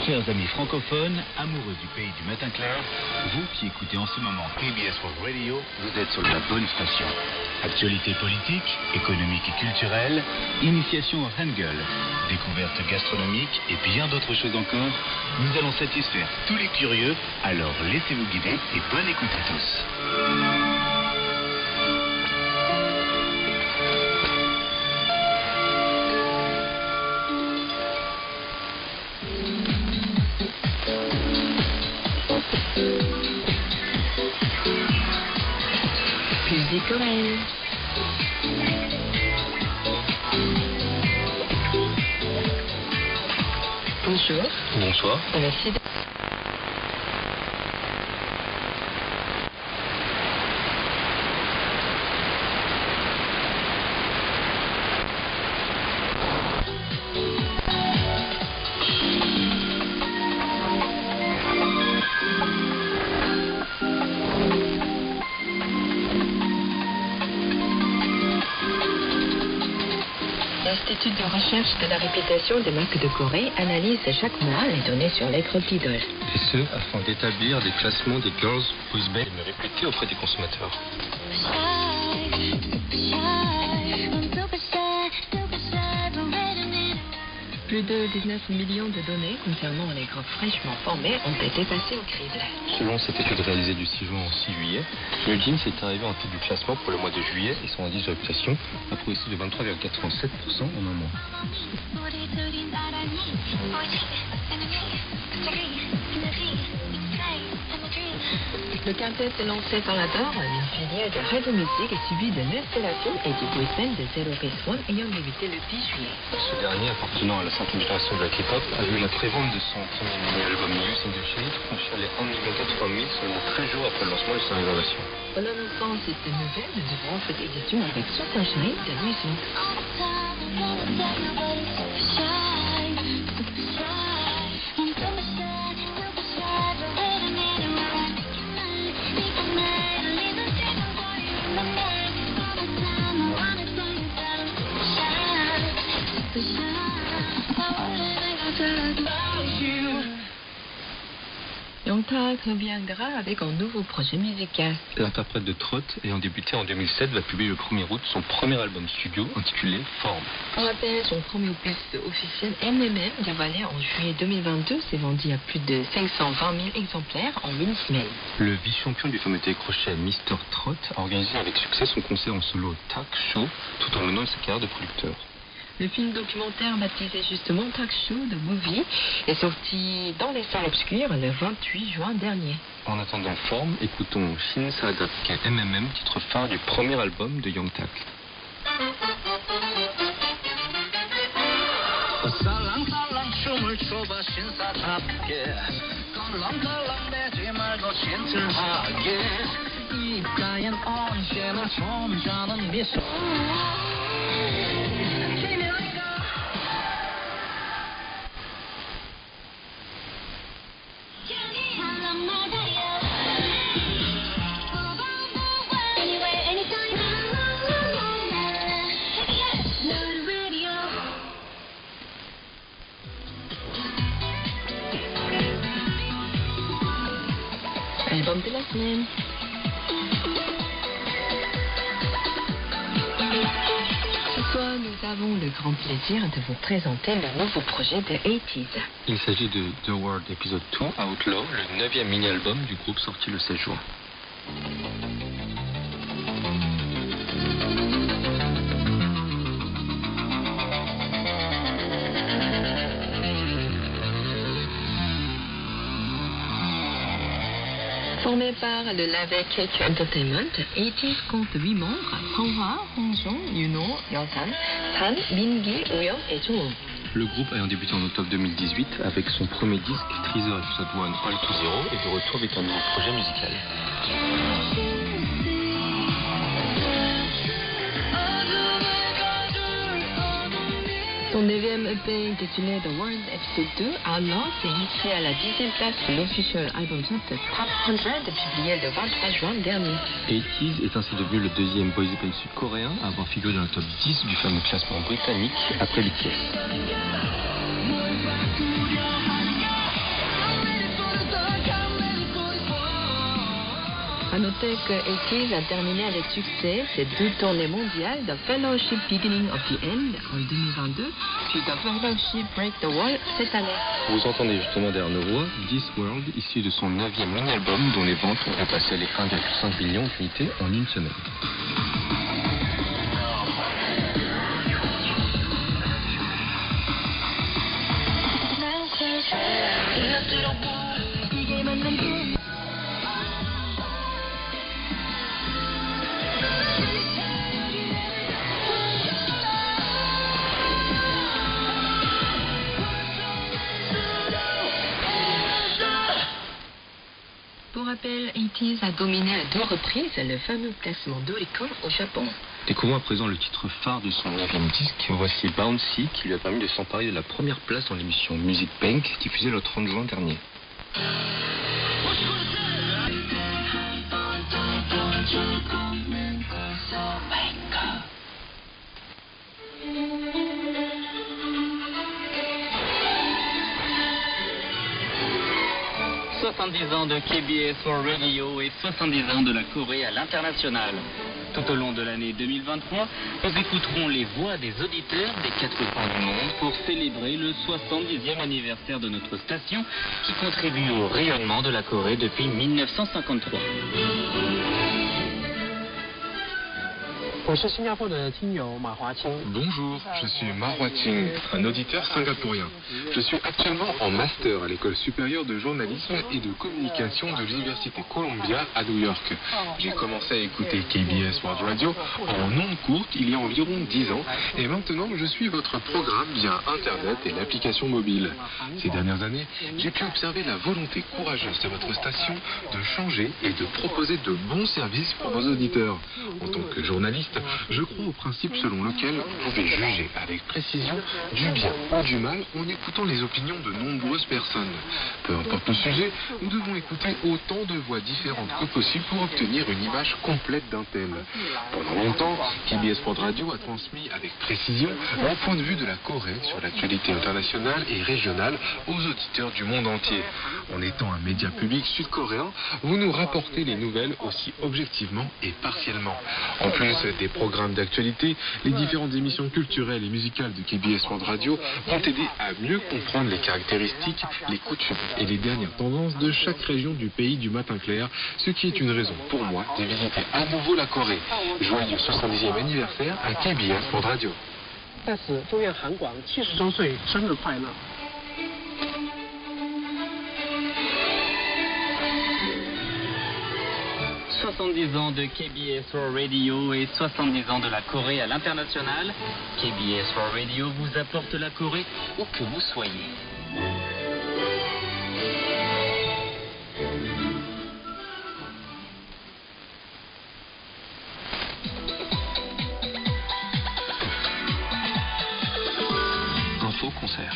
Chers amis francophones, amoureux du pays du matin clair, vous qui écoutez en ce moment KBS World Radio, vous êtes sur la bonne station. Actualité politique, économique et culturelle, initiation au Hangul, découvertes gastronomiques et bien d'autres choses encore, nous allons satisfaire tous les curieux, alors laissez-vous guider et bonne écoute à tous. Coréenne. Bonjour. Bonsoir. Merci. L'Institut de recherche de la réputation des marques de Corée analyse chaque mois les données sur les groupes d'idoles. Et ce, afin d'établir des classements des girls boys bands et répétés auprès des consommateurs. Plus de 19 millions de données concernant les groupes fraîchement formés ont été passées au crible. Selon cette étude réalisée du 6 juin au 6 juillet, le Jeans est arrivé en tête du classement pour le mois de juillet et son indice de réputation a progressé de 23,87% en un mois. Le quintet lancé par la Dor, une filière de Radio Music, est suivi de 9 de la fille et du boys band de Zero Base One ayant débuté le 10 juillet. Ce dernier, appartenant à la 5e génération de la K-pop, a vu la prévente de son premier mini-album New Single Shade franchir les 1,80 million seulement 13 jours après le lancement de sa réservation. En annonçant cette nouvelle, nous devrons faire édition avec Super Shade de Luison. Youngtak reviendra avec un nouveau projet musical. L'interprète de Trot, ayant débuté en 2007, va publier le 1er août son premier album studio intitulé Form. On rappelle, son premier opus officiel MMM, dévoilé en juillet 2022, s'est vendu à plus de 520 000 exemplaires en 8 semaines. Le vice-champion du fameux télécrochet Mr. Trot a organisé avec succès son concert en solo Tak Show, tout en l'honnant de sa carrière de producteur. Le film documentaire baptisé justement Tak Show The Movie est sorti dans les salles obscures le 28 juin dernier. En attendant Forme, écoutons Shin Sa-dap MMM, titre phare du premier album de Youngtak. Album de la semaine. Ce soir, nous avons le grand plaisir de vous présenter le nouveau projet de 80s. Il s'agit de The World Episode 2 Outlaw, le 9e mini-album du groupe sorti le 16 juin. Formé par le label Cake Entertainment, 80s compte 8 membres, Songhwa, Hongjong, Yuno, Yeosan, San, Mingi, Uyeon et Jungwoon. Le groupe ayant débuté en octobre 2018 avec son premier disque Treasure Episode 1 All to Zero est de retour avec un nouveau projet musical. Son 9e EP intitulé The World Episode 2 Outlaw s'est hissé à la 10e place de l'Official Album Chart Top 100 publié le 23 juin dernier. 80s est ainsi devenu le deuxième boys band sud-coréen à avoir figuré dans le top 10 du fameux classement britannique après BTS. À noter que ATEEZ a terminé avec succès ses 2 tournées mondiales de Fellowship Beginning of the End en 2022, puis de Fellowship Break the Wall cette année. Vous entendez justement derrière nos voix This World, issu de son 9e mini-album dont les ventes ont dépassé les 1,5 million d'unités en une semaine. Pour rappel, ATEEZ a dominé à 2 reprises le fameux classement d'Oricon au Japon. Découvrons à présent le titre phare de son 9e disque. Voici Bouncy, qui lui a permis de s'emparer de la première place dans l'émission Music Bank, diffusée le 30 juin dernier. « 70 ans de KBS World Radio et 70 ans de la Corée à l'international. Tout au long de l'année 2023, nous écouterons les voix des auditeurs des 4 coins du monde pour célébrer le 70e anniversaire de notre station qui contribue au rayonnement de la Corée depuis 1953. Bonjour, je suis Ma Hua-Ching, un auditeur singapourien. Je suis actuellement en master à l'école supérieure de journalisme et de communication de l'université Columbia à New York. J'ai commencé à écouter KBS World Radio en ondes courtes il y a environ 10 ans et maintenant je suis votre programme via Internet et l'application mobile. Ces dernières années, j'ai pu observer la volonté courageuse de votre station de changer et de proposer de bons services pour vos auditeurs. En tant que journaliste, je crois au principe selon lequel vous pouvez juger avec précision du bien ou du mal en écoutant les opinions de nombreuses personnes. Peu importe le sujet, nous devons écouter autant de voix différentes que possible pour obtenir une image complète d'un thème. Pendant longtemps, KBS World Radio a transmis avec précision mon point de vue de la Corée sur l'actualité internationale et régionale aux auditeurs du monde entier. En étant un média public sud-coréen, vous nous rapportez les nouvelles aussi objectivement et partiellement. En plus des programmes d'actualité, les différentes émissions culturelles et musicales de KBS World Radio vont aider à mieux comprendre les caractéristiques, les coutumes et les dernières tendances de chaque région du pays du matin clair, ce qui est une raison pour moi de visiter à nouveau la Corée. Joyeux 70e anniversaire à KBS World Radio. 在此祝愿韩广70周岁生日快乐。 70 ans de KBS World Radio et 70 ans de la Corée à l'international. KBS World Radio vous apporte la Corée où que vous soyez. Info concert.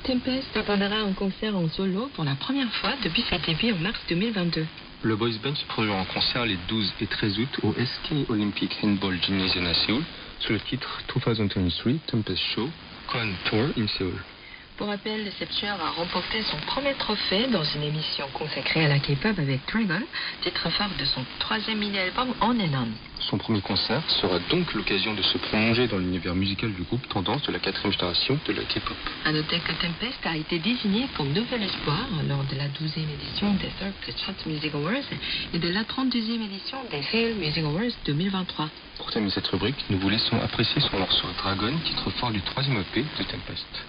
Tempest donnera un concert en solo pour la première fois depuis sa début en mars 2022. Le boys band se produira en concert les 12 et 13 août au SK Olympic Handball Gymnasium à Séoul sous le titre 2023 Tempest Show Con Tour in Seoul. Pour rappel, le Septuor a remporté son premier trophée dans une émission consacrée à la K-pop avec Dragon, titre phare de son 3e mini-album On and On. Son premier concert sera donc l'occasion de se prolonger dans l'univers musical du groupe tendance de la 4e génération de la K-pop. A noter que Tempest a été désigné comme nouvel espoir lors de la 12e édition des Third Chart Music Awards et de la 32e édition des Seoul Music Awards 2023. Pour terminer cette rubrique, nous vous laissons apprécier son morceau Dragon, titre phare du 3e EP de Tempest.